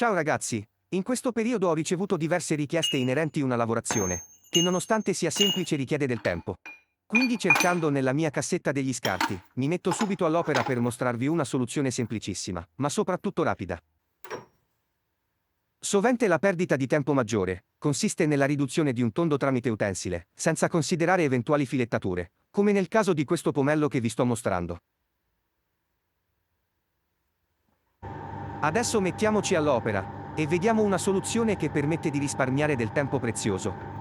Ciao ragazzi, in questo periodo ho ricevuto diverse richieste inerenti a una lavorazione, che nonostante sia semplice richiede del tempo. Quindi cercando nella mia cassetta degli scarti, mi metto subito all'opera per mostrarvi una soluzione semplicissima, ma soprattutto rapida. Sovente la perdita di tempo maggiore consiste nella riduzione di un tondo tramite utensile, senza considerare eventuali filettature, come nel caso di questo pomello che vi sto mostrando. Adesso mettiamoci all'opera e vediamo una soluzione che permette di risparmiare del tempo prezioso.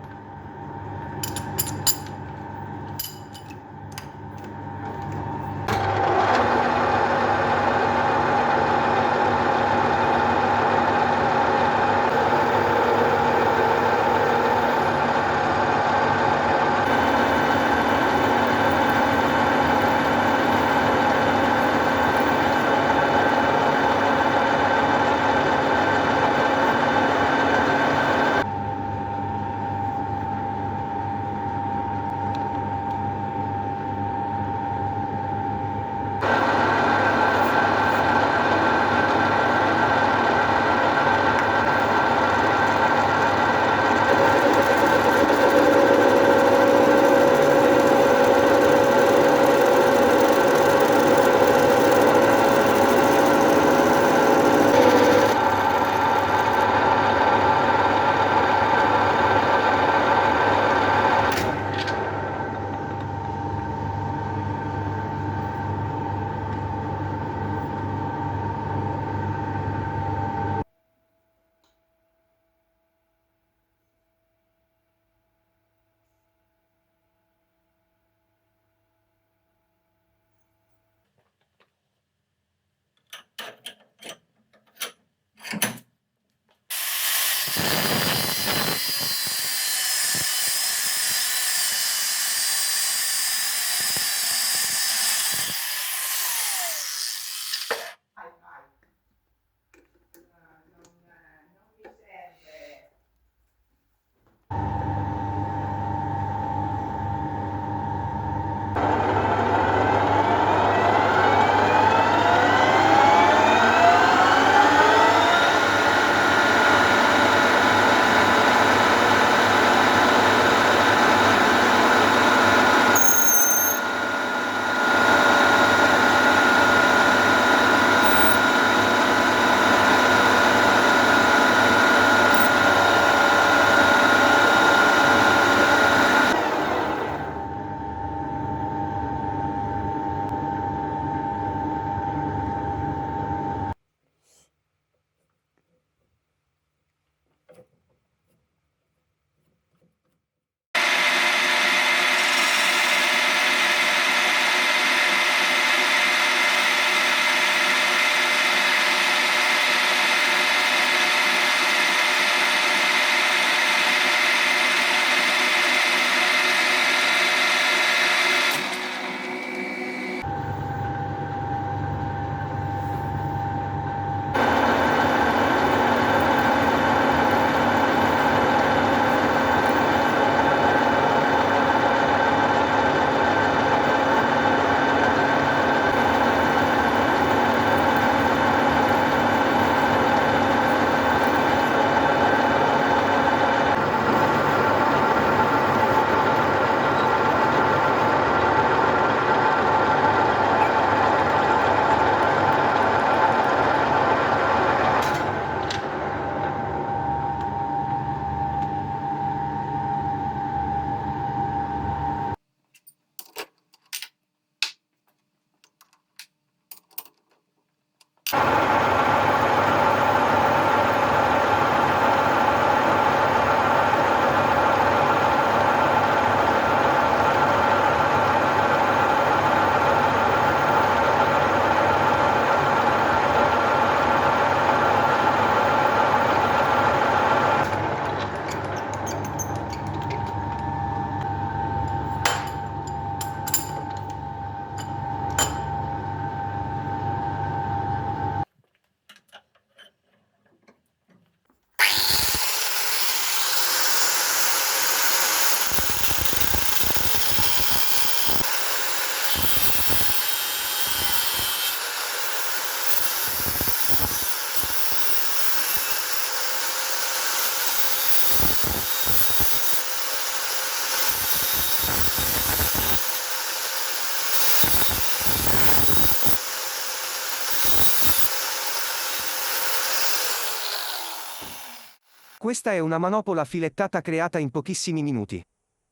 Questa è una manopola filettata creata in pochissimi minuti.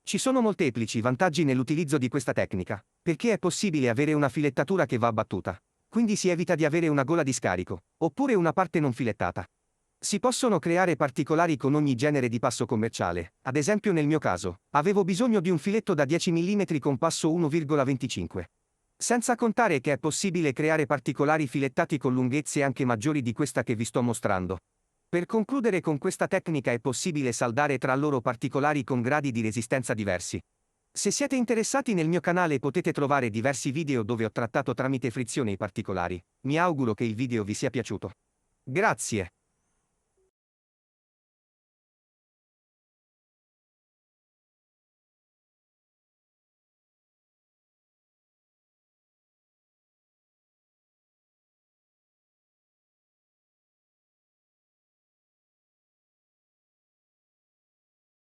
Ci sono molteplici vantaggi nell'utilizzo di questa tecnica, perché è possibile avere una filettatura che va abbattuta. Quindi si evita di avere una gola di scarico, oppure una parte non filettata. Si possono creare particolari con ogni genere di passo commerciale, ad esempio nel mio caso, avevo bisogno di un filetto da 10 mm con passo 1,25. Senza contare che è possibile creare particolari filettati con lunghezze anche maggiori di questa che vi sto mostrando. Per concludere, con questa tecnica è possibile saldare tra loro particolari con gradi di resistenza diversi. Se siete interessati, nel mio canale potete trovare diversi video dove ho trattato tramite frizione i particolari. Mi auguro che il video vi sia piaciuto. Grazie.